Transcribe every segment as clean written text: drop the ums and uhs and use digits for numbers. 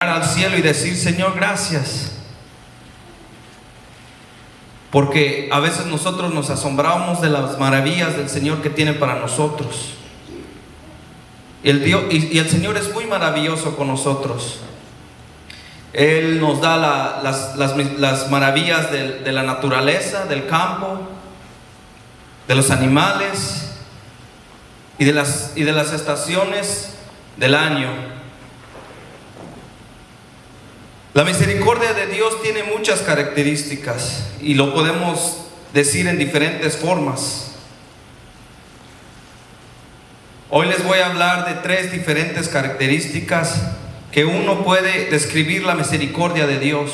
al cielo y decir: Señor, gracias, porque a veces nosotros nos asombramos de las maravillas del Señor que tiene para nosotros. Y el Señor es muy maravilloso con nosotros. Él nos da las maravillas de la naturaleza, del campo, de los animales y de las estaciones del año. La misericordia de Dios tiene muchas características y lo podemos decir en diferentes formas. Hoy les voy a hablar de 3 diferentes características que uno puede describir la misericordia de Dios.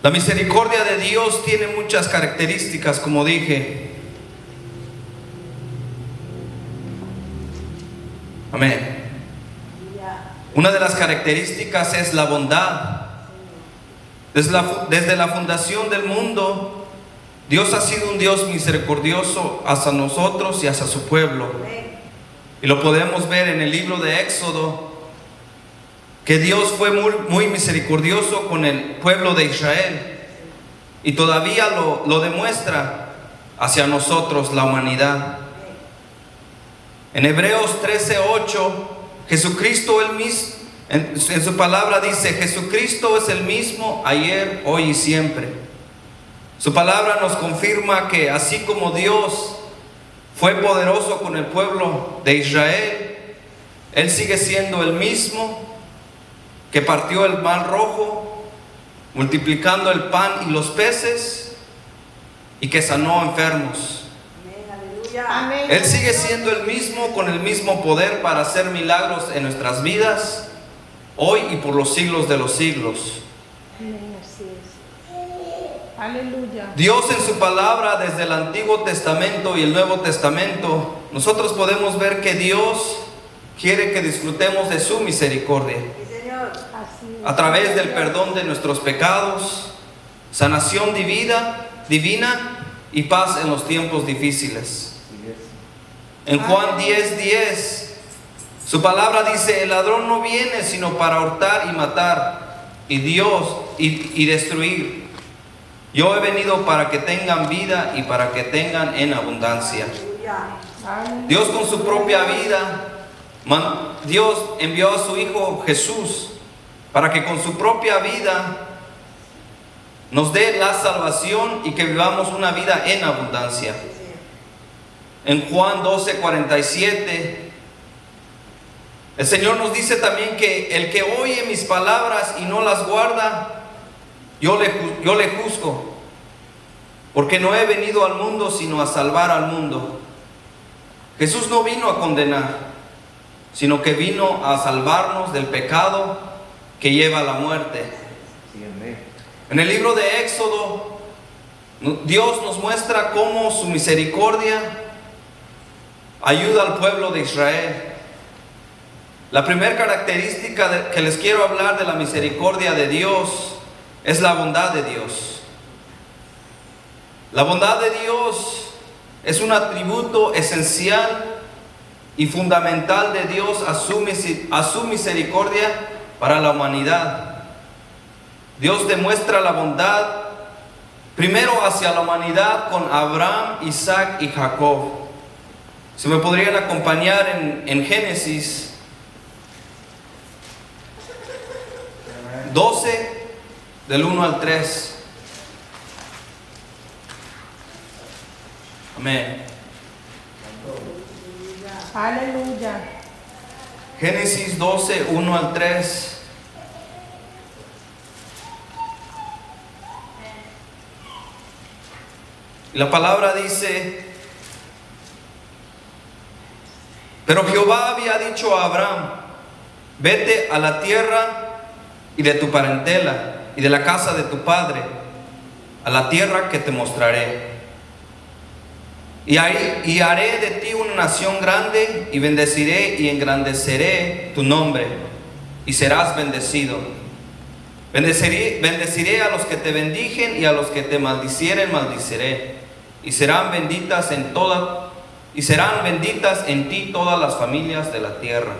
La misericordia de Dios tiene muchas características, como dije. Amén. Una de las características es la bondad. Desde la fundación del mundo, Dios ha sido un Dios misericordioso hacia nosotros y hacia su pueblo. Y lo podemos ver en el libro de Éxodo, que Dios fue muy misericordioso con el pueblo de Israel. Y todavía lo demuestra hacia nosotros, la humanidad. En Hebreos 13:8, Jesucristo el mismo, en su palabra dice: Jesucristo es el mismo ayer, hoy y siempre. Su palabra nos confirma que así como Dios fue poderoso con el pueblo de Israel, Él sigue siendo el mismo que partió el mar rojo, multiplicando el pan y los peces, y que sanó enfermos. Amén. Él sigue siendo el mismo, con el mismo poder para hacer milagros en nuestras vidas, hoy y por los siglos de los siglos. Amén, así es. Aleluya. Dios en su palabra, desde el Antiguo Testamento y el Nuevo Testamento, nosotros podemos ver que Dios quiere que disfrutemos de su misericordia. Así es. A través del perdón de nuestros pecados, sanación divina y paz en los tiempos difíciles. En Juan 10:10, su palabra dice: el ladrón no viene sino para hurtar y matar y destruir. Yo he venido para que tengan vida y para que tengan en abundancia. Dios con su propia vida, Dios envió a su Hijo Jesús para que con su propia vida nos dé la salvación y que vivamos una vida en abundancia. En Juan 12:47, el Señor nos dice también que el que oye mis palabras y no las guarda, yo le juzgo, porque no he venido al mundo sino a salvar al mundo. Jesús no vino a condenar, sino que vino a salvarnos del pecado que lleva a la muerte. En el libro de Éxodo, Dios nos muestra cómo su misericordia ayuda al pueblo de Israel. La primera característica que les quiero hablar de la misericordia de Dios es la bondad de Dios. La bondad de Dios es un atributo esencial y fundamental de Dios a su misericordia para la humanidad. Dios demuestra la bondad primero hacia la humanidad con Abraham, Isaac y Jacob. Si me podrían acompañar en Génesis 12, del 1 al 3. Amén. Aleluya. Génesis 12, 1 al 3. Y la palabra dice: pero Jehová había dicho a Abraham: vete a la tierra y de tu parentela y de la casa de tu padre, a la tierra que te mostraré. Y haré de ti una nación grande, y bendeciré y engrandeceré tu nombre, y serás bendecido. Bendeciré a los que te bendijen, y a los que te maldicieren maldiciré. Y serán benditas en ti todas las familias de la tierra.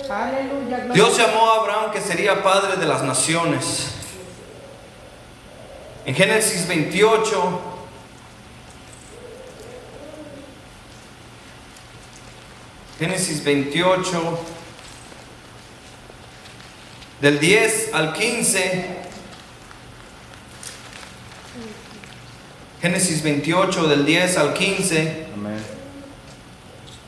Aleluya. Gloria. Dios llamó a Abraham que sería padre de las naciones. En Génesis 28, del 10 al 15. Génesis 28, del 10 al 15. Amén.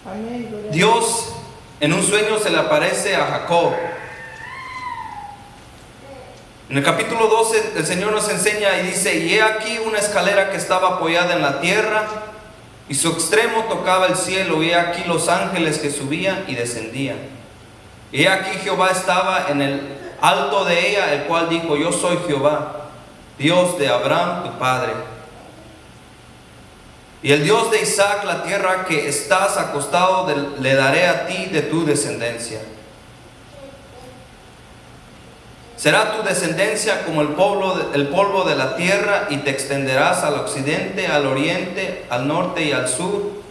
Amén. Gloria. Dios en un sueño se le aparece a Jacob. En el capítulo 12 el Señor nos enseña y dice: y he aquí una escalera que estaba apoyada en la tierra y su extremo tocaba el cielo, y he aquí los ángeles que subían y descendían. Y he aquí Jehová estaba en el alto de ella, el cual dijo: yo soy Jehová, Dios de Abraham tu padre, y el Dios de Isaac. La tierra que estás acostado le daré a ti de tu descendencia. Será tu descendencia como el polvo de la tierra, y te extenderás al occidente, al oriente, al norte y al sur,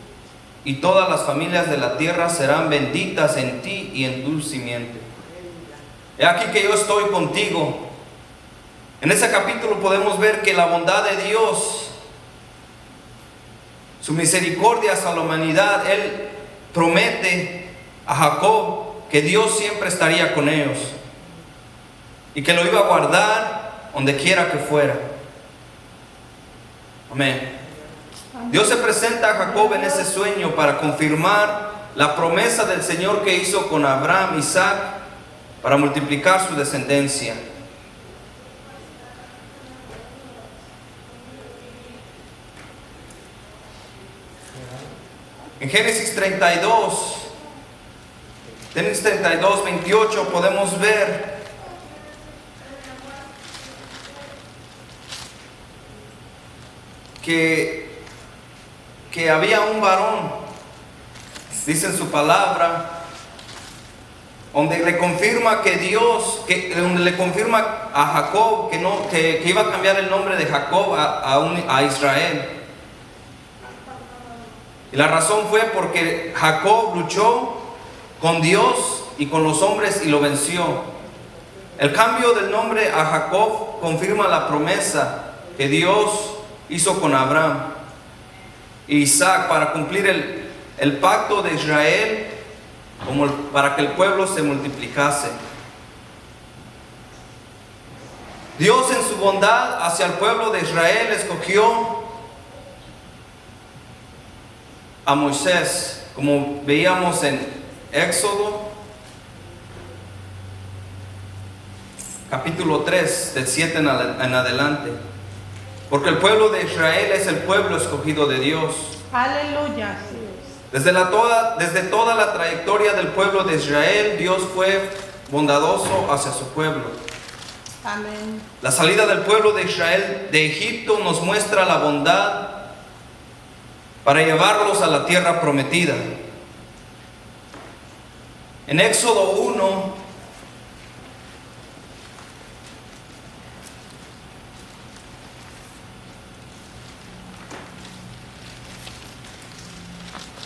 y todas las familias de la tierra serán benditas en ti y en tu simiente. He aquí que yo estoy contigo. En ese capítulo podemos ver que la bondad de Dios, su misericordia hacia la humanidad, Él promete a Jacob que Dios siempre estaría con ellos y que lo iba a guardar donde quiera que fuera. Amén. Dios se presenta a Jacob en ese sueño para confirmar la promesa del Señor que hizo con Abraham, Isaac, para multiplicar su descendencia. En Génesis 32, 28 podemos ver que había un varón, dice en su palabra, donde le confirma que Dios, donde le confirma a Jacob que iba a cambiar el nombre de Jacob a Israel. Y la razón fue porque Jacob luchó con Dios y con los hombres y lo venció. El cambio del nombre a Jacob confirma la promesa que Dios hizo con Abraham e Isaac para cumplir el pacto de Israel, para que el pueblo se multiplicase. Dios en su bondad hacia el pueblo de Israel escogió a Moisés, como veíamos en Éxodo capítulo 3 del 7 en adelante, porque el pueblo de Israel es el pueblo escogido de Dios. Aleluya. Así es. Desde toda la trayectoria del pueblo de Israel, Dios fue bondadoso hacia su pueblo. Amén. La salida del pueblo de Israel de Egipto nos muestra la bondad para llevarlos a la tierra prometida. En Éxodo 1,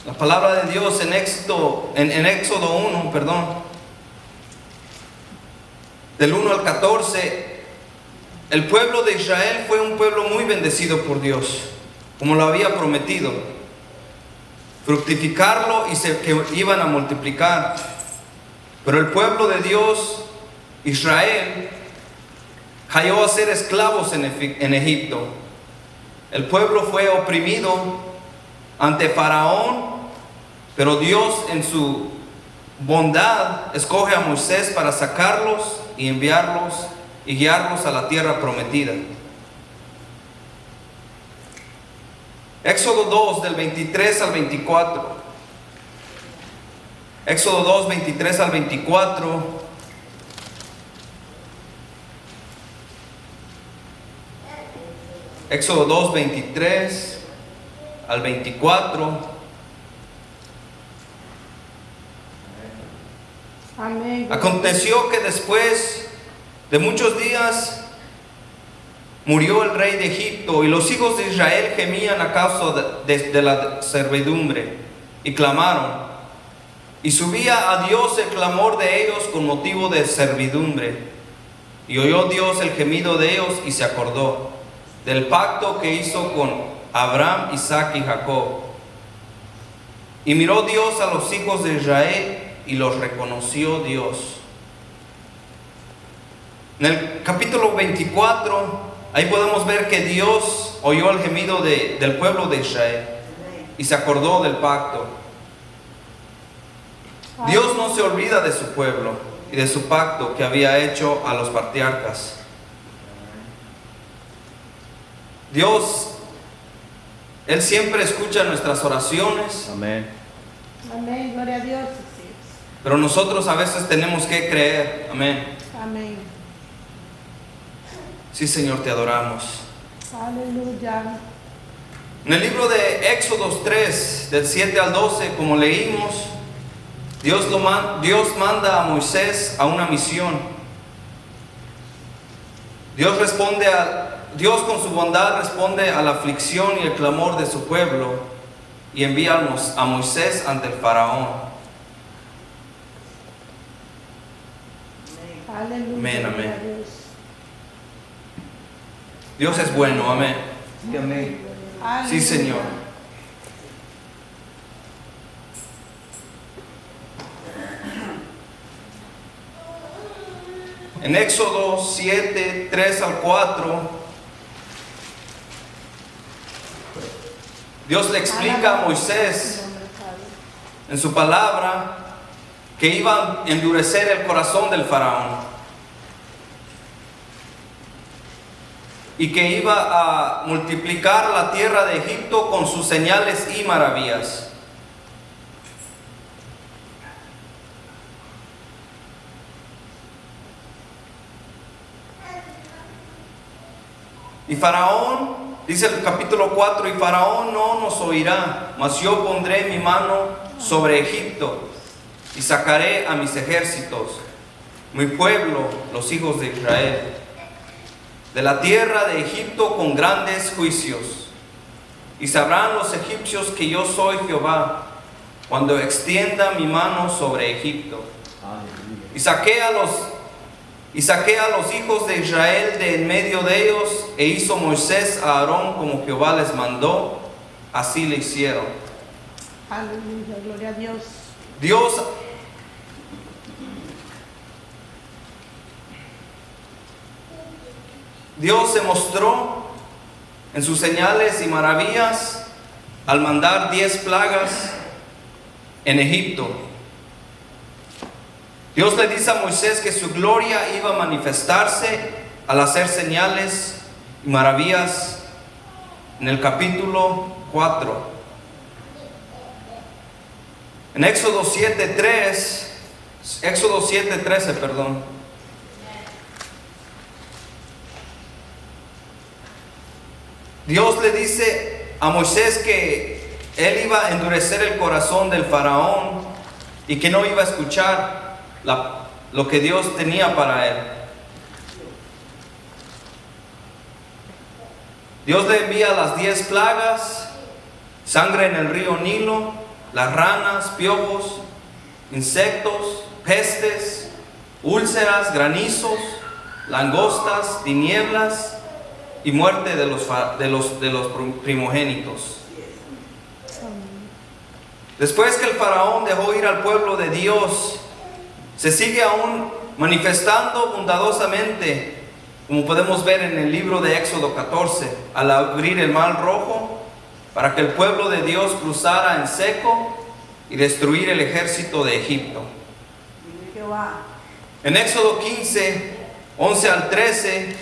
la palabra de Dios en Éxodo 1, del 1 al 14, el pueblo de Israel fue un pueblo muy bendecido por Dios, como lo había prometido, fructificarlo y que iban a multiplicar. Pero el pueblo de Dios, Israel, cayó a ser esclavos en Egipto. El pueblo fue oprimido ante Faraón, pero Dios en su bondad escoge a Moisés para sacarlos y enviarlos y guiarlos a la tierra prometida. Éxodo 2 del 23 al 24. Éxodo 2, 23 al 24. Éxodo 2, 23 al 24. Amén. Aconteció que después de muchos días murió el rey de Egipto, y los hijos de Israel gemían a causa de la servidumbre y clamaron: Y subía a Dios el clamor de ellos con motivo de servidumbre. Y oyó Dios el gemido de ellos y se acordó del pacto que hizo con Abraham, Isaac y Jacob. Y miró Dios a los hijos de Israel y los reconoció Dios. En el capítulo 24, ahí podemos ver que Dios oyó el gemido del pueblo de Israel y se acordó del pacto. Dios no se olvida de su pueblo y de su pacto que había hecho a los patriarcas. Dios, Él siempre escucha nuestras oraciones. Amén. Amén. Gloria a Dios. Pero nosotros a veces tenemos que creer. Amén. Amén. Sí, Señor, te adoramos. Aleluya. En el libro de Éxodo 3, del 7 al 12, como leímos, Dios manda a Moisés a una misión. Dios con su bondad responde a la aflicción y el clamor de su pueblo y envía a Moisés ante el faraón. Aleluya. Amén, amén. Gloria a Dios. Dios es bueno, amén. Sí, amén. Sí, Aleluya. Señor. En Éxodo 7, 3 al 4, Dios le explica a Moisés en su palabra que iba a endurecer el corazón del faraón y que iba a multiplicar la tierra de Egipto con sus señales y maravillas. Y Faraón, dice el capítulo 4, y Faraón no nos oirá, mas yo pondré mi mano sobre Egipto y sacaré a mis ejércitos, mi pueblo, los hijos de Israel, de la tierra de Egipto con grandes juicios. Y sabrán los egipcios que yo soy Jehová, cuando extienda mi mano sobre Egipto. Aleluya. Y saqué a los hijos de Israel de en medio de ellos, e hizo Moisés a Aarón como Jehová les mandó, así le hicieron. Aleluya. Gloria a Dios. Dios se mostró en sus señales y maravillas al mandar 10 plagas en Egipto. Dios le dice a Moisés que su gloria iba a manifestarse al hacer señales y maravillas en el capítulo 4. En Éxodo 7:13, perdón. Dios le dice a Moisés que él iba a endurecer el corazón del faraón y que no iba a escuchar lo que Dios tenía para él. Dios le envía las 10 plagas, sangre en el río Nilo, las ranas, piojos, insectos, pestes, úlceras, granizos, langostas, tinieblas y muerte de los primogénitos. Después que el faraón dejó ir al pueblo de Dios, se sigue aún manifestando bondadosamente, como podemos ver en el libro de Éxodo 14, al abrir el mar rojo para que el pueblo de Dios cruzara en seco y destruir el ejército de Egipto. En Éxodo 15, 11 al 13,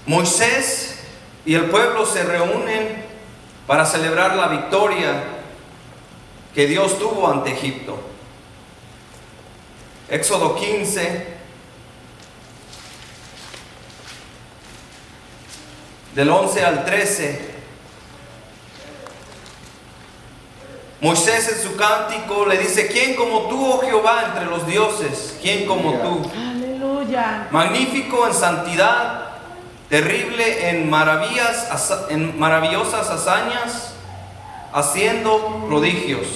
Moisés y el pueblo se reúnen para celebrar la victoria que Dios tuvo ante Egipto. Éxodo 15, del 11 al 13. Moisés en su cántico le dice: ¿quién como tú, oh Jehová, entre los dioses? ¿Quién como tú? Aleluya. Magnífico en santidad, terrible en maravillosas hazañas, haciendo prodigios.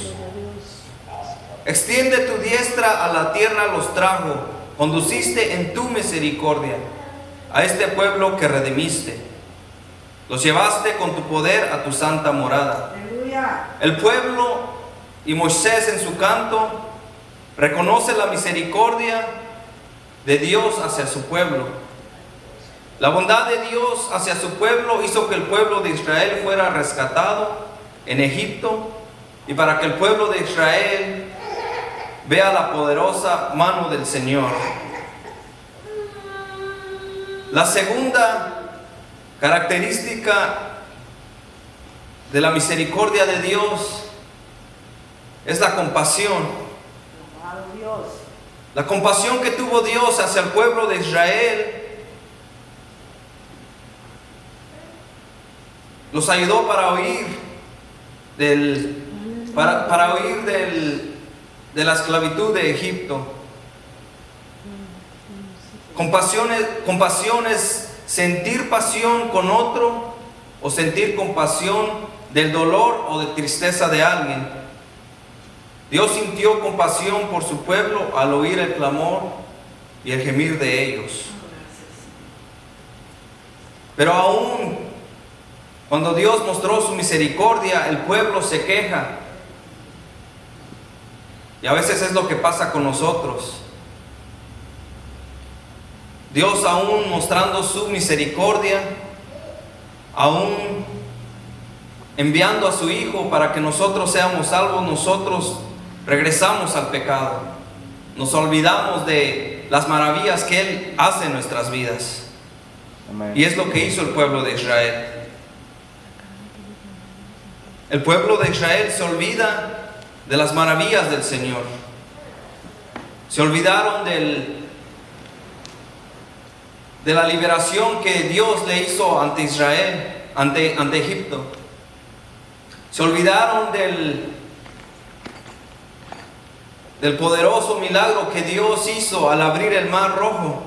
extiende tu diestra a la tierra los trajo, conduciste en tu misericordia a este pueblo que redimiste. Los llevaste con tu poder a tu santa morada. Aleluya. El pueblo y Moisés en su canto reconoce la misericordia de Dios hacia su pueblo. La bondad de Dios hacia su pueblo hizo que el pueblo de Israel fuera rescatado en Egipto, y para que el pueblo de Israel vea la poderosa mano del Señor. La segunda característica de la misericordia de Dios es la compasión. Amado Dios. La compasión que tuvo Dios hacia el pueblo de Israel los ayudó para huir de la esclavitud de Egipto. Compasión es sentir pasión con otro, o sentir compasión del dolor o de tristeza de alguien. Dios sintió compasión por su pueblo al oír el clamor y el gemir de ellos. Pero aún cuando Dios mostró su misericordia, el pueblo se queja. Y a veces es lo que pasa con nosotros. Dios, aún mostrando su misericordia, aún enviando a su Hijo para que nosotros seamos salvos, nosotros regresamos al pecado. Nos olvidamos de las maravillas que Él hace en nuestras vidas. Amén. Y es lo que hizo el pueblo de Israel. El pueblo de Israel se olvida de las maravillas del Señor. Se olvidaron de la liberación que Dios le hizo ante Israel, ante Egipto. Se olvidaron del poderoso milagro que Dios hizo al abrir el mar rojo.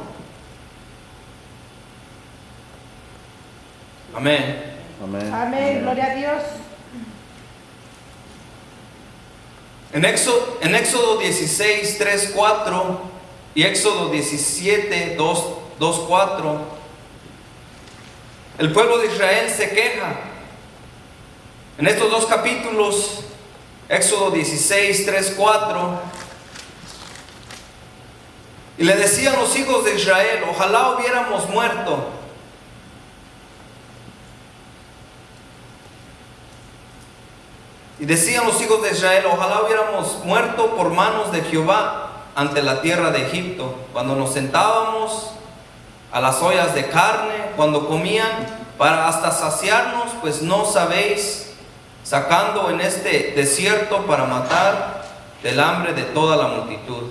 Amén. Amén. Amén. Gloria a Dios. En Éxodo 16, 3, 4 y Éxodo 17, 2, 4, el pueblo de Israel se queja. En estos dos capítulos, Éxodo 16, 3, 4, y le decían los hijos de Israel: ojalá hubiéramos muerto. Y decían los hijos de Israel: ojalá hubiéramos muerto por manos de Jehová ante la tierra de Egipto, cuando nos sentábamos a las ollas de carne, cuando comían para hasta saciarnos, pues no sabéis, sacando en este desierto para matar del hambre de toda la multitud.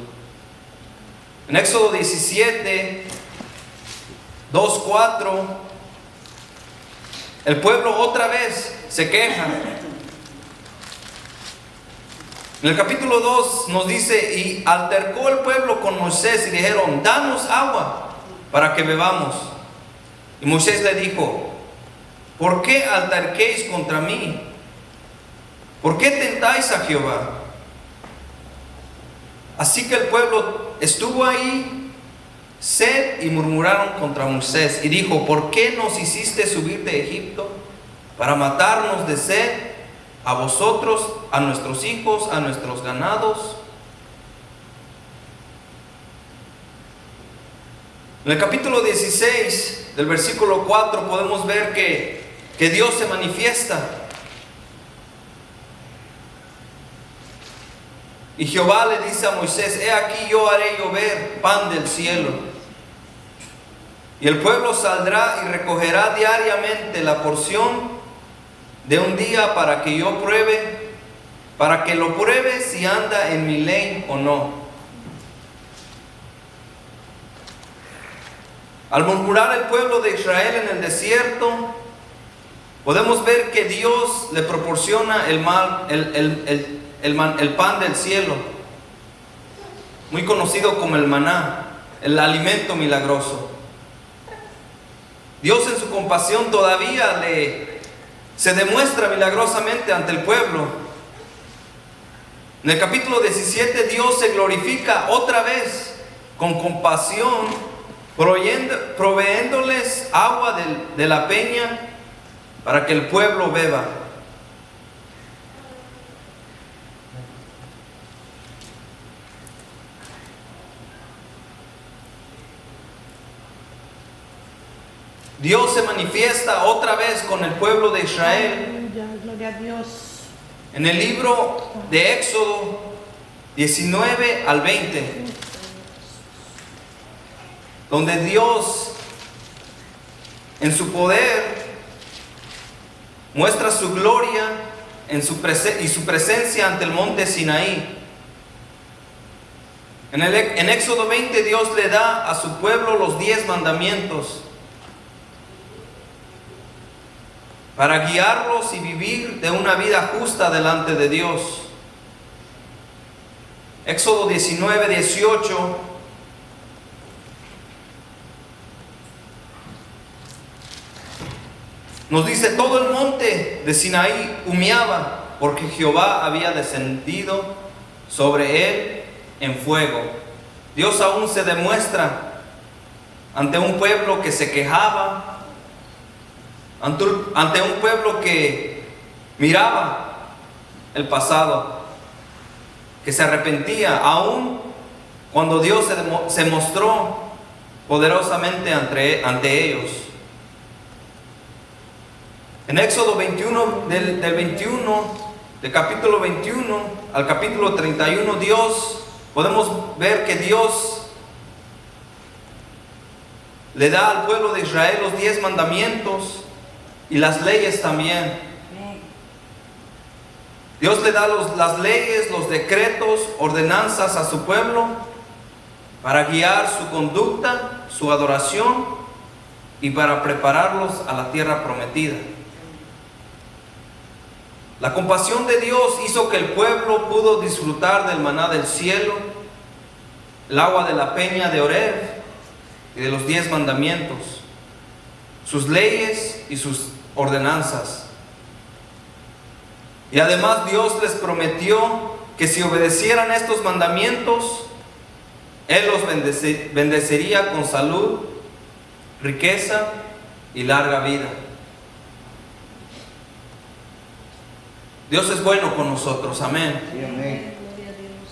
En Éxodo 17, 2, 4, el pueblo otra vez se queja. En el capítulo 2 nos dice: y altercó el pueblo con Moisés y dijeron: danos agua para que bebamos. Y Moisés le dijo: ¿por qué alterquéis contra mí? ¿Por qué tentáis a Jehová? Así que el pueblo estuvo ahí, sed, y murmuraron contra Moisés. Y dijo: ¿por qué nos hiciste subir de Egipto para matarnos de sed, a vosotros, a nuestros hijos, a nuestros ganados? En el capítulo 16, del versículo 4, podemos ver que Dios se manifiesta. Y Jehová le dice a Moisés: he aquí yo haré llover pan del cielo, y el pueblo saldrá y recogerá diariamente la porción de un día para que yo pruebe, para que lo pruebe si anda en mi ley o no. Al murmurar el pueblo de Israel en el desierto, podemos ver que Dios le proporciona el pan del cielo, muy conocido como el maná, el alimento milagroso. Dios, en su compasión, todavía se demuestra milagrosamente ante el pueblo. En el capítulo 17 Dios se glorifica otra vez con compasión, proveyéndoles agua de la peña para que el pueblo beba. Dios se manifiesta otra vez con el pueblo de Israel Aleluya, gloria a Dios. en el libro de Éxodo 19 al 20, donde Dios en su poder muestra su gloria y su presencia ante el monte Sinaí. En Éxodo 20 Dios le da a su pueblo los 10 mandamientos para guiarlos y vivir de una vida justa delante de Dios. Éxodo 19, 18. Nos dice: todo el monte de Sinaí humeaba, porque Jehová había descendido sobre él en fuego. Dios aún se demuestra ante un pueblo que se quejaba, ante un pueblo que miraba el pasado, que se arrepentía, aún cuando Dios se mostró poderosamente ante ellos. En Éxodo 21, del capítulo 21 al capítulo 31, podemos ver que Dios le da al pueblo de Israel los 10 mandamientos y las leyes también. Dios le da las leyes, los decretos, ordenanzas a su pueblo para guiar su conducta, su adoración y para prepararlos a la tierra prometida. La compasión de Dios hizo que el pueblo pudo disfrutar del maná del cielo, el agua de la peña de Oreb y de los 10 mandamientos, sus leyes y sus ordenanzas. Y además Dios les prometió que si obedecieran estos mandamientos, Él los bendeciría con salud, riqueza y larga vida. Dios es bueno con nosotros, amén. Sí, amén. Gloria a Dios.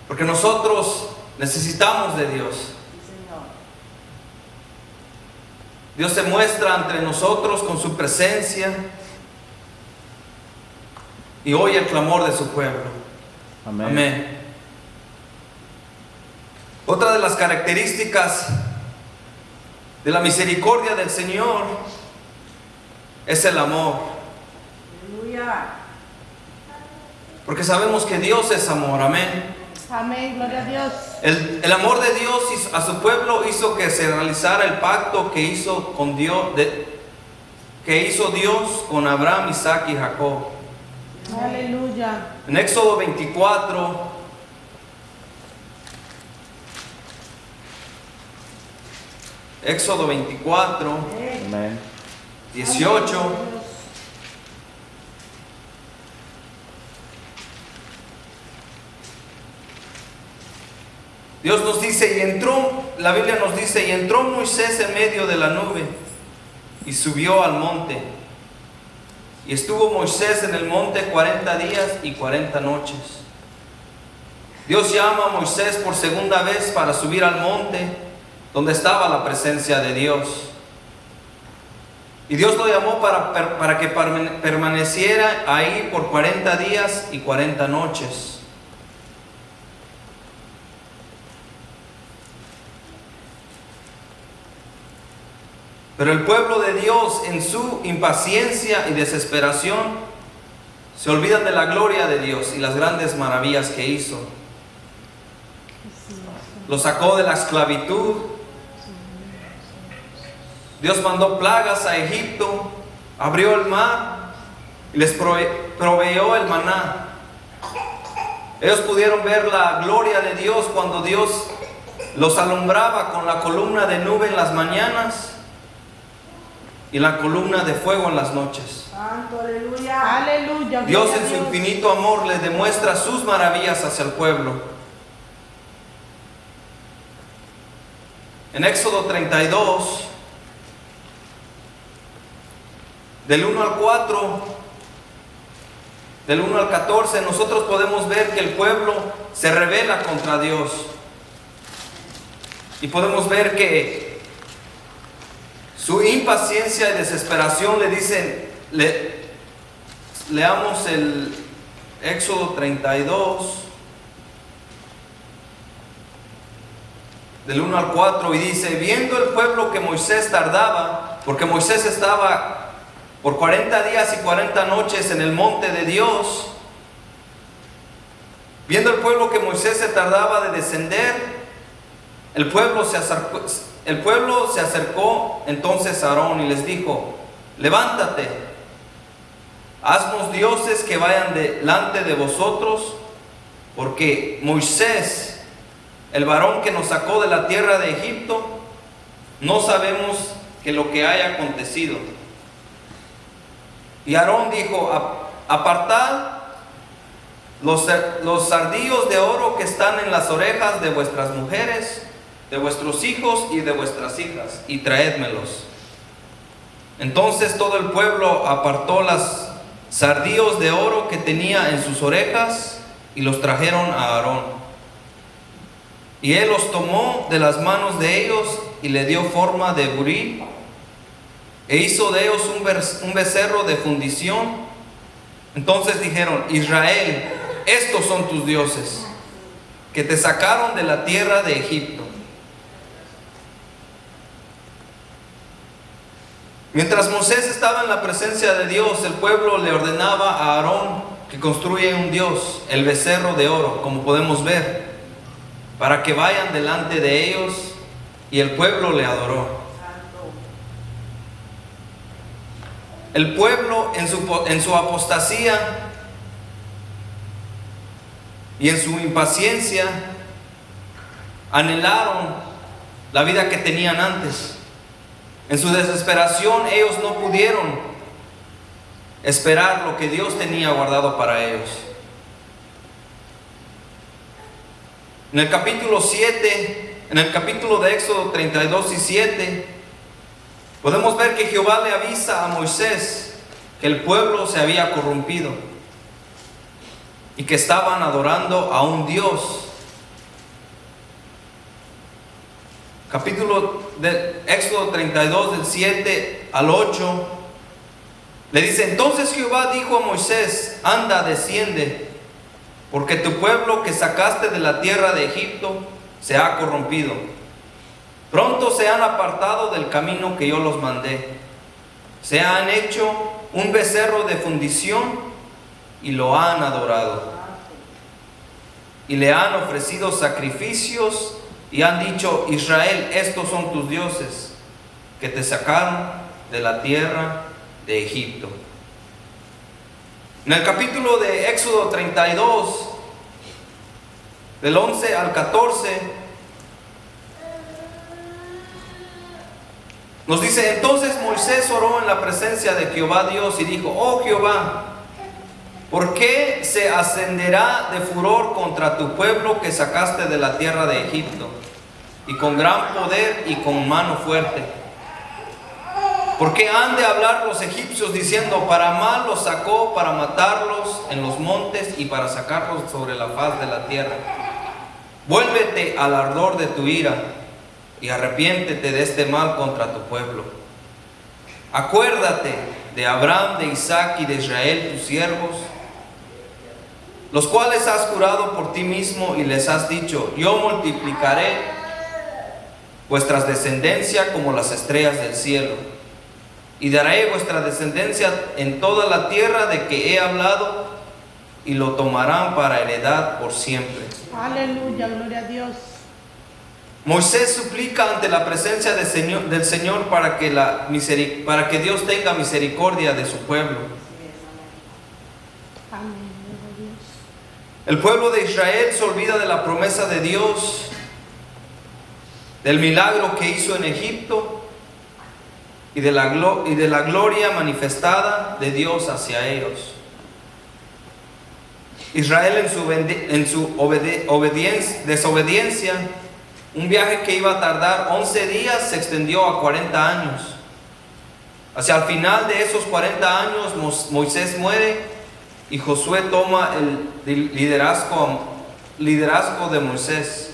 Porque nosotros necesitamos de Dios. Sí, Señor. Dios se muestra entre nosotros con su presencia y oye el clamor de su pueblo. Amén. Amén. Otra de las características de la misericordia del Señor es el amor. Aleluya. Porque sabemos que Dios es amor, amén. Amén, gloria a Dios. El amor de Dios a su pueblo hizo que se realizara el pacto que hizo con Dios, que hizo Dios con Abraham, Isaac y Jacob. Aleluya. En Éxodo 24, Éxodo 24, Amén. 18. Dios nos dice, la Biblia nos dice, y entró Moisés en medio de la nube y subió al monte. Y estuvo Moisés en el monte 40 días y 40 noches. Dios llama a Moisés por segunda vez para subir al monte donde estaba la presencia de Dios. Y Dios lo llamó para que permaneciera ahí por 40 días y 40 noches. Pero el pueblo de Dios, en su impaciencia y desesperación, se olvidan de la gloria de Dios y las grandes maravillas que hizo. Los sacó de la esclavitud. Dios mandó plagas a Egipto, abrió el mar y les proveyó el maná. Ellos pudieron ver la gloria de Dios cuando Dios los alumbraba con la columna de nube en las mañanas y la columna de fuego en las noches. Santo, aleluya. Aleluya. Dios gloria en a su Dios. infinito amor le demuestra sus maravillas hacia el pueblo. En Éxodo 32, del 1 al 4, del 1 al 14, nosotros podemos ver que el pueblo se rebela contra Dios. Y podemos ver que su impaciencia y desesperación le dicen, leamos el Éxodo 32, del 1 al 4, y dice: viendo el pueblo que Moisés tardaba, porque Moisés estaba por 40 días y 40 noches en el monte de Dios, viendo el pueblo que Moisés se tardaba de descender, el pueblo se acercó entonces a Aarón y les dijo: levántate, haznos dioses que vayan delante de vosotros, porque Moisés, el varón que nos sacó de la tierra de Egipto, no sabemos que lo que haya acontecido. Y Aarón dijo: apartad los sardillos de oro que están en las orejas de vuestras mujeres, de vuestros hijos y de vuestras hijas, y traédmelos. Entonces todo el pueblo apartó los sardillos de oro que tenía en sus orejas y los trajeron a Aarón. Y él los tomó de las manos de ellos y le dio forma de burí, e hizo de ellos un becerro de fundición. Entonces dijeron: Israel, estos son tus dioses, que te sacaron de la tierra de Egipto. Mientras Moisés estaba en la presencia de Dios, el pueblo le ordenaba a Aarón que construya un dios, el becerro de oro, como podemos ver, para que vayan delante de ellos, y el pueblo le adoró. El pueblo en su apostasía y en su impaciencia anhelaron la vida que tenían antes. En su desesperación ellos no pudieron esperar lo que Dios tenía guardado para ellos. En el capítulo 7, en el capítulo de Éxodo 32 y 7, podemos ver que Jehová le avisa a Moisés que el pueblo se había corrompido y que estaban adorando a un Dios. Capítulo de Éxodo 32 del 7 al 8 le dice: entonces Jehová dijo a Moisés: anda, desciende, porque tu pueblo que sacaste de la tierra de Egipto se ha corrompido. Pronto se han apartado del camino que yo los mandé. Se han hecho un becerro de fundición y lo han adorado. Y le han ofrecido sacrificios y han dicho: Israel, estos son tus dioses, que te sacaron de la tierra de Egipto. En el capítulo de Éxodo 32, del 11 al 14, nos dice: entonces Moisés oró en la presencia de Jehová Dios y dijo: oh Jehová, ¿por qué se ascenderá de furor contra tu pueblo que sacaste de la tierra de Egipto, y con gran poder y con mano fuerte? ¿Por qué han de hablar los egipcios diciendo: para mal los sacó, para matarlos en los montes y para sacarlos sobre la faz de la tierra? Vuélvete al ardor de tu ira y arrepiéntete de este mal contra tu pueblo. Acuérdate de Abraham, de Isaac y de Israel, tus siervos, los cuales has jurado por ti mismo y les has dicho: yo multiplicaré vuestras descendencias como las estrellas del cielo, y daré vuestra descendencia en toda la tierra de que he hablado, y lo tomarán para heredad por siempre. Aleluya, gloria a Dios. Moisés suplica ante la presencia del Señor para que Dios tenga misericordia de su pueblo. Amén, gloria a Dios. El pueblo de Israel se olvida de la promesa de Dios, del milagro que hizo en Egipto, y de la gloria manifestada de Dios hacia ellos. Israel en su desobediencia, un viaje que iba a tardar 11 días se extendió a 40 años. Hacia el final de esos 40 años Moisés muere y Josué toma el liderazgo de Moisés.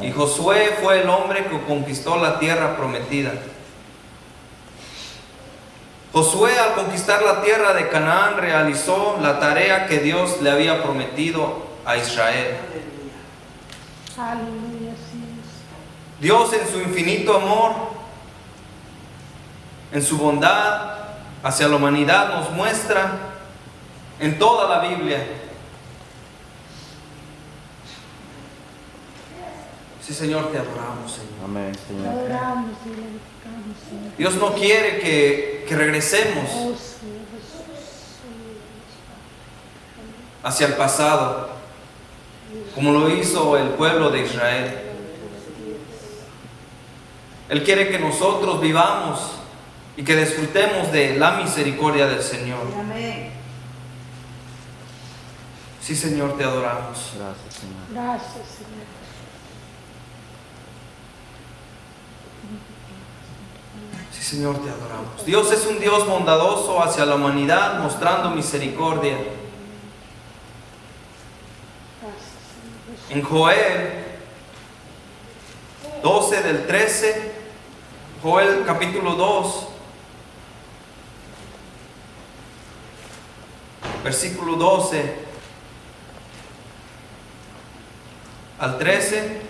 Y Josué fue el hombre que conquistó la tierra prometida. Josué, al conquistar la tierra de Canaán, realizó la tarea que Dios le había prometido a Israel. Aleluya, sí es. Dios, en su infinito amor, en su bondad hacia la humanidad, nos muestra en toda la Biblia. Sí, Señor, te adoramos, Señor. Amén, Te Señor. adoramos y glorificamos, Señor. Dios no quiere que regresemos Oh, Señor Jesús. hacia el pasado, como lo hizo el pueblo de Israel. Él quiere que nosotros vivamos y que disfrutemos de la misericordia del Señor. Amén. Sí, Señor, te adoramos. Gracias, Señor. Gracias, Señor. Sí, Señor, te adoramos. Dios es un Dios bondadoso hacia la humanidad, mostrando misericordia. Gracias, Señor Jesús. En Joel 12 del 13, Joel capítulo 2, versículo 12 al 13.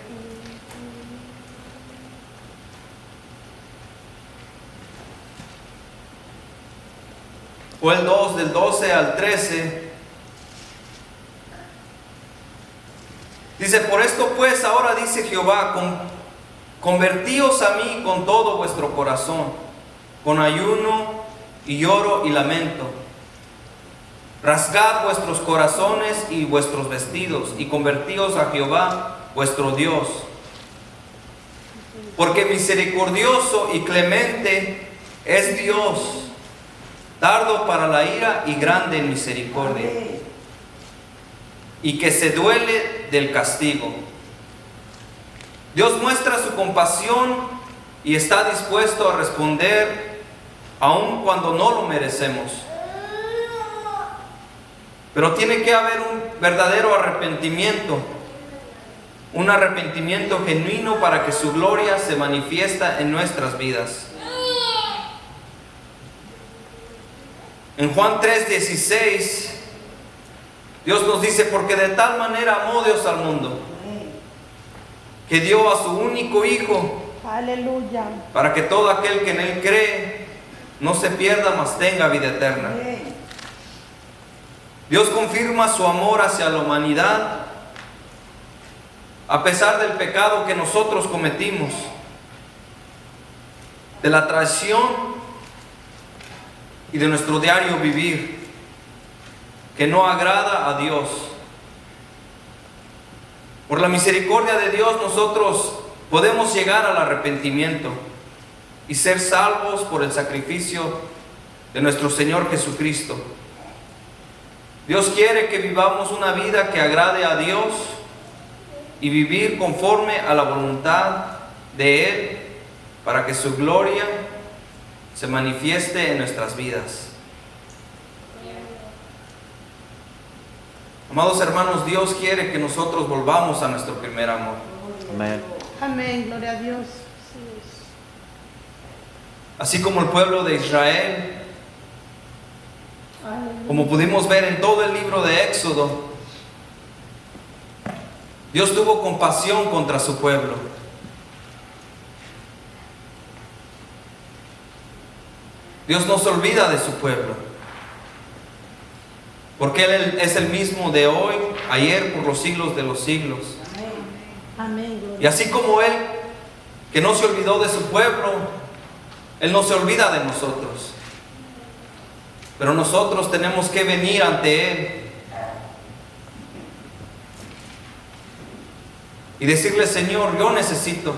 Joel 2 del 12 al 13. Dice: por esto pues ahora dice Jehová, convertíos a mí con todo vuestro corazón, con ayuno y lloro y lamento. Rasgad vuestros corazones y vuestros vestidos, y convertíos a Jehová vuestro Dios. Porque misericordioso y clemente es Dios, tardo para la ira y grande en misericordia, Amén. y que se duele del castigo. Dios muestra su compasión y está dispuesto a responder aun cuando no lo merecemos. Pero tiene que haber un verdadero arrepentimiento, un arrepentimiento genuino para que su gloria se manifiesta en nuestras vidas. En Juan 3:16, Dios nos dice: porque de tal manera amó Dios al mundo, que dio a su único Hijo, Aleluya. para que todo aquel que en Él cree no se pierda, mas tenga vida eterna. Amén. Dios confirma su amor hacia la humanidad a pesar del pecado que nosotros cometimos, de la traición y de nuestro diario vivir que no agrada a Dios. Por la misericordia de Dios nosotros podemos llegar al arrepentimiento y ser salvos por el sacrificio de nuestro Señor Jesucristo. Dios quiere que vivamos una vida que agrade a Dios y vivir conforme a la voluntad de Él, para que su gloria se manifieste en nuestras vidas. Amados hermanos, Dios quiere que nosotros volvamos a nuestro primer amor. Amén. Amén, gloria a Dios. Sí es. Así como el pueblo de Israel, Aleluya. como pudimos ver en todo el libro de Éxodo, Dios tuvo compasión contra su pueblo. Dios no se olvida de su pueblo, porque Él es el mismo de hoy, ayer, por los siglos de los siglos. Amén, Y gloria. así como Él, que no se olvidó de su pueblo, Él no se olvida de nosotros. Pero nosotros tenemos que venir ante Él y decirle: Señor, yo necesito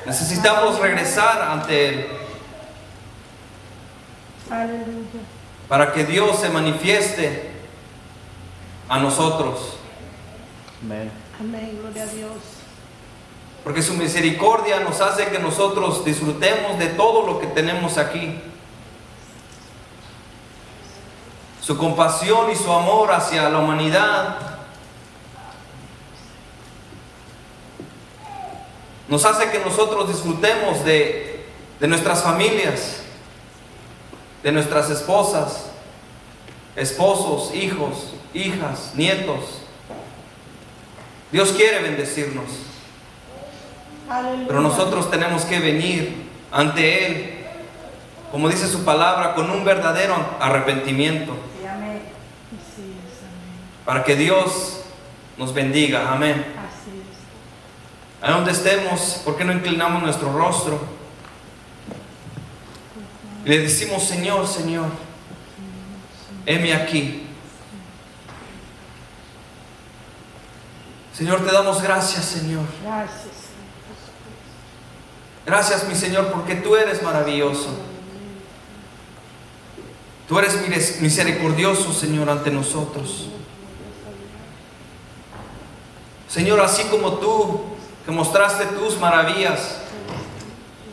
Necesitamos regresar ante Él Aleluya. para que Dios se manifieste a nosotros. Amen. Amén, gloria a Dios. Porque su misericordia nos hace que nosotros disfrutemos de todo lo que tenemos aquí. Su compasión y su amor hacia la humanidad nos hace que nosotros disfrutemos de nuestras familias, de nuestras esposas, esposos, hijos, hijas, nietos. Dios quiere bendecirnos, Aleluya. pero nosotros tenemos que venir ante Él, como dice su palabra, con un verdadero arrepentimiento, Así es, amén. para que Dios nos bendiga. Amén. Así es. A donde estemos, ¿por qué no inclinamos nuestro rostro y le decimos: Señor, Señor, heme aquí? Señor, te damos gracias, Señor. Gracias, Señor. Gracias, mi Señor, porque tú eres maravilloso. Tú eres misericordioso, Señor, ante nosotros. Señor, así como tú que mostraste tus maravillas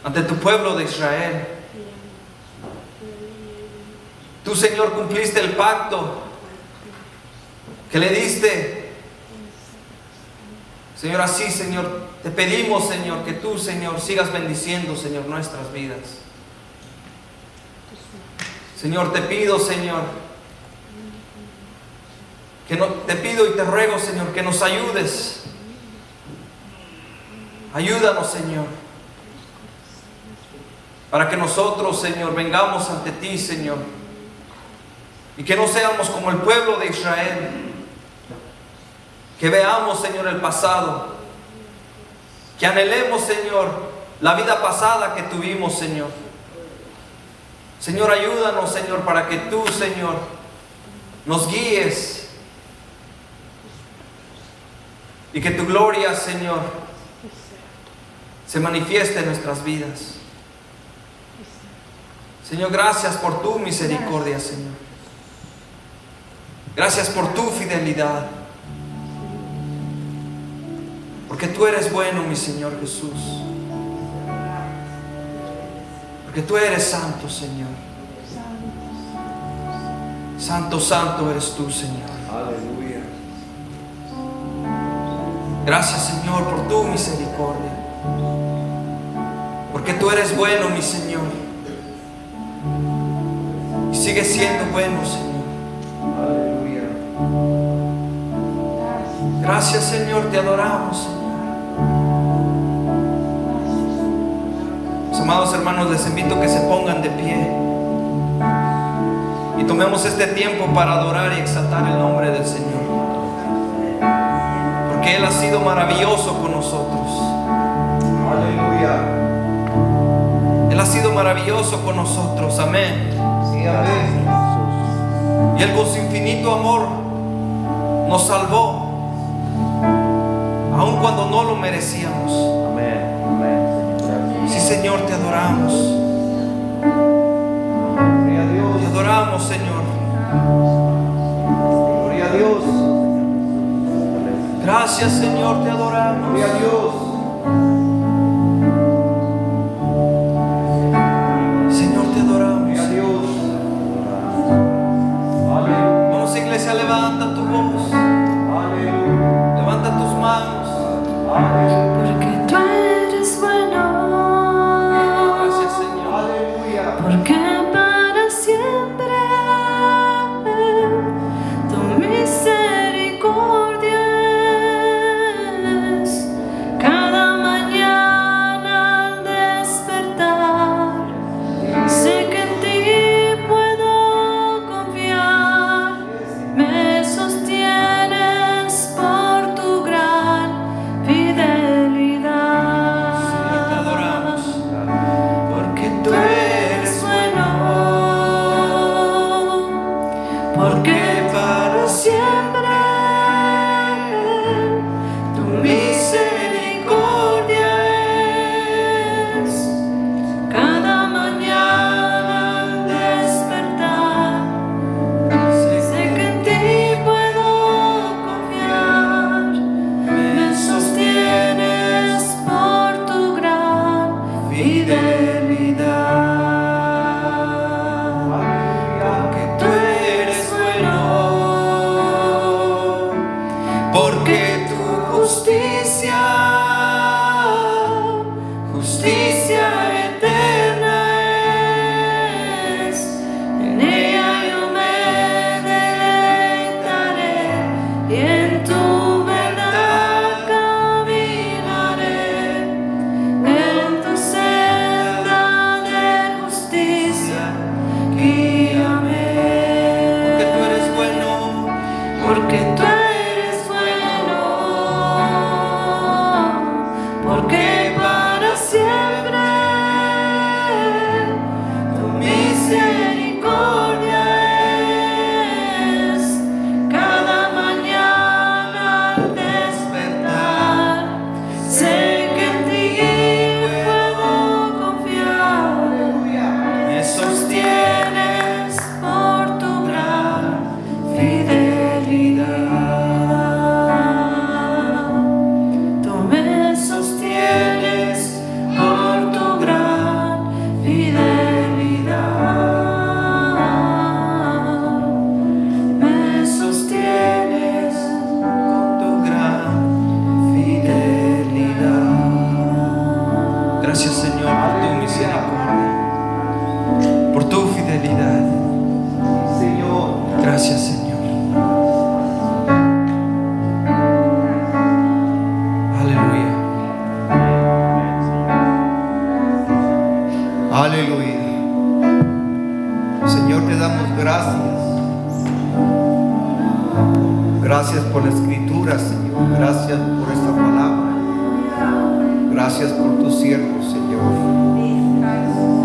ante tu pueblo de Israel, tú, Señor, cumpliste el pacto que le diste. Señor, así, Señor, te pedimos, Señor, que tú, Señor, sigas bendiciendo, Señor, nuestras vidas. Señor, te pido, Señor, te pido y te ruego, Señor, que nos ayudes. Ayúdanos, Señor, para que nosotros, Señor, vengamos ante ti, Señor, y que no seamos como el pueblo de Israel, que veamos, Señor, el pasado, que anhelemos, Señor, la vida pasada que tuvimos, Señor. Señor, ayúdanos, Señor, para que tú, Señor, nos guíes y que tu gloria, Señor, se manifieste en nuestras vidas. Señor, gracias por tu misericordia, Señor. Gracias por tu fidelidad. Porque tú eres bueno, mi Señor Jesús. Porque tú eres santo, Señor. Santo, santo eres tú, Señor. Aleluya. Gracias, Señor, por tu misericordia. Porque tú eres bueno, mi Señor. Y sigues siendo bueno, Señor. Aleluya. Gracias, Señor, te adoramos, Señor. Mis amados hermanos, les invito a que se pongan de pie y tomemos este tiempo para adorar y exaltar el nombre del Señor, porque Él ha sido maravilloso con nosotros. Aleluya. Él ha sido maravilloso con nosotros. Amén. Sí, amén. Y Él con su infinito amor nos salvó, aun cuando no lo merecíamos. Amén. Amén, Señor. Sí, Señor, te adoramos. Gloria a Dios. Te adoramos, Señor. Gloria a Dios. Gracias, Señor, te adoramos. Gloria a Dios. Señor, te adoramos. Gloria a Dios. Aleluya. Vamos, iglesia, levanta tu voz, Aleluya. levanta tus manos. Aleluya. Porque tú eres bueno, Gracias, Señor. Aleluya. porque para siempre tu misericordia es. Cada mañana al despertar, sé que en ti puedo confiar. Me sostiene porque tu justicia, justicia eterna es. En ella yo me deleitaré y en tu verdad caminaré. En tu senda de justicia guíame. Porque tú eres bueno, Porque tú eres bueno, porque para siempre tu misericordia es. Cada mañana al despertar, sé que en ti puedo confiar. Me sostienes por tu gran fidelidad. Tú me sostienes por tu gran fidelidad. Me sostienes con tu gran fidelidad. Gracias, Señor, por tu misericordia, por tu fidelidad. Señor. Gracias, Señor. Aleluya. Aleluya. Señor, te damos gracias. Gracias por la escritura, Señor. Gracias por esta palabra. Gracias por tu siervo, Señor.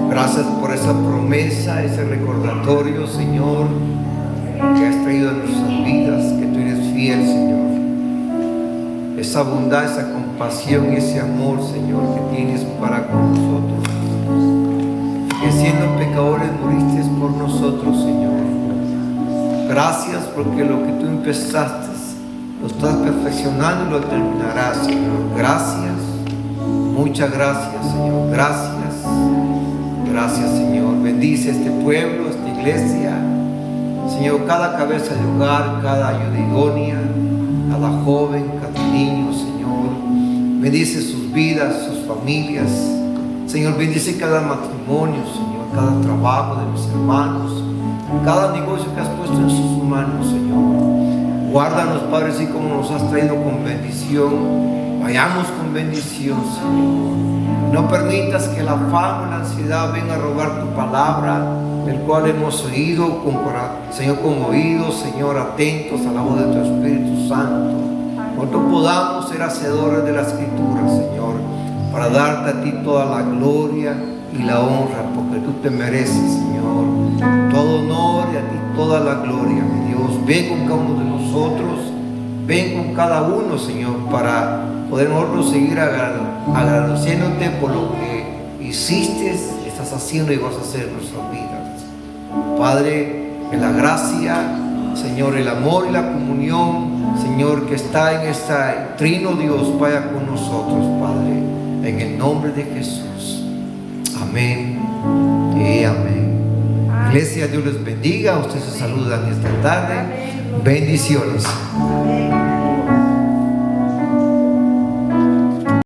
Gracias por esa promesa, ese recordatorio, Señor, que has traído a nuestras vidas, que tú eres fiel, Señor. Esa bondad, esa compasión y ese amor, Señor, que tienes para con nosotros. Que siendo pecadores moriste por nosotros, Señor. Gracias porque lo que tú empezaste lo estás perfeccionando y lo terminarás, Señor. Gracias, muchas gracias, Señor. Gracias, gracias, Señor. Bendice este pueblo, esta iglesia, Señor, cada cabeza de hogar, cada ayuda idónea, cada joven, cada niño, Señor. Bendice sus vidas, sus familias. Señor, bendice cada matrimonio, Señor, cada trabajo de mis hermanos, cada negocio que has puesto en sus manos, Señor. Guárdanos, Padre, así como nos has traído con bendición. Vayamos con bendición, Señor. No permitas que la fama y la ansiedad vengan a robar tu palabra, el cual hemos oído, Señor, con oídos, Señor, atentos a la voz de tu Espíritu Santo. Nosotros podamos ser hacedores de la Escritura, Señor, para darte a ti toda la gloria y la honra, porque tú te mereces, Señor, todo honor y a ti toda la gloria, mi Dios. Ven con cada uno de nosotros, ven con cada uno, Señor, para poder nosotros seguir agradeciéndote por lo que hiciste, estás haciendo y vas a hacer en nuestras vidas. Padre, que la gracia, Señor, el amor y la comunión, Señor, que está en este trino Dios, vaya con nosotros, Padre, en el nombre de Jesús. Amén y amén. Iglesia, Dios les bendiga. Ustedes se saludan esta tarde. Bendiciones. Amén.